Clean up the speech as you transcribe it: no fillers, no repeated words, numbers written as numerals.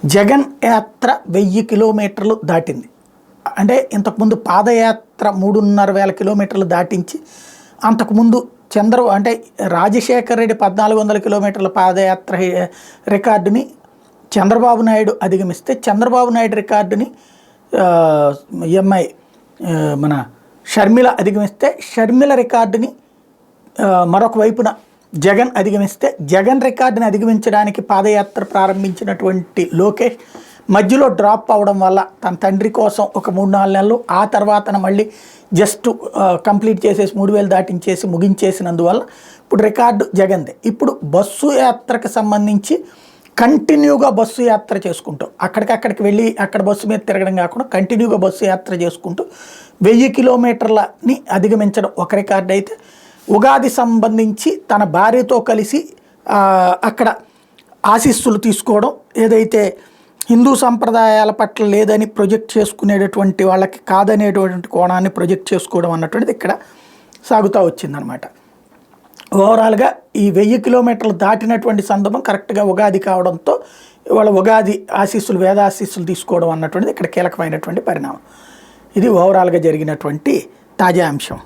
జగన్ యాత్ర 1000 కిలోమీటర్లు దాటింది. అంటే ఇంతకుముందు పాదయాత్ర 3,500 కిలోమీటర్లు దాటించి అంతకుముందు అంటే రాజశేఖర రెడ్డి 1400 కిలోమీటర్ల పాదయాత్ర రికార్డుని చంద్రబాబు నాయుడు అధిగమిస్తే, చంద్రబాబు నాయుడు రికార్డుని ఎంఐ మన షర్మిల అధిగమిస్తే, షర్మిల రికార్డుని మరొక వైపున జగన్ అధిగమిస్తే, జగన్ రికార్డుని అధిగమించడానికి పాదయాత్ర ప్రారంభించినటువంటి లోకేష్ మధ్యలో డ్రాప్ అవ్వడం వల్ల తన తండ్రి కోసం ఒక 3-4 నెలలు, ఆ తర్వాత మళ్ళీ జస్ట్ కంప్లీట్ చేసేసి 3000 దాటించేసి ముగించేసినందువల్ల ఇప్పుడు రికార్డు జగన్దే. ఇప్పుడు బస్సు యాత్రకు సంబంధించి కంటిన్యూగా బస్సు యాత్ర చేసుకుంటూ అక్కడికి వెళ్ళి అక్కడ బస్సు మీద తిరగడం కాకుండా కంటిన్యూగా బస్సు యాత్ర చేసుకుంటూ 1000 కిలోమీటర్లని అధిగమించడం ఒక రికార్డు అయితే, ఉగాది సంబంధించి తన భార్యతో కలిసి అక్కడ ఆశీస్సులు తీసుకోవడం, ఏదైతే హిందూ సంప్రదాయాల పట్ల లేదని ప్రొజెక్ట్ చేసుకునేటటువంటి వాళ్ళకి కాదనేటువంటి కోణాన్ని ప్రొజెక్ట్ చేసుకోవడం అన్నటువంటిది ఇక్కడ సాగుతూ వచ్చిందనమాట. ఓవరాల్గా ఈ 1000 కిలోమీటర్లు దాటినటువంటి సందర్భం కరెక్ట్గా ఉగాది కావడంతో వాళ్ళ ఉగాది ఆశీస్సులు, వేదాశీస్సులు తీసుకోవడం అన్నటువంటిది ఇక్కడ కీలకమైనటువంటి పరిణామం. ఇది ఓవరాల్గా జరిగినటువంటి తాజా అంశం.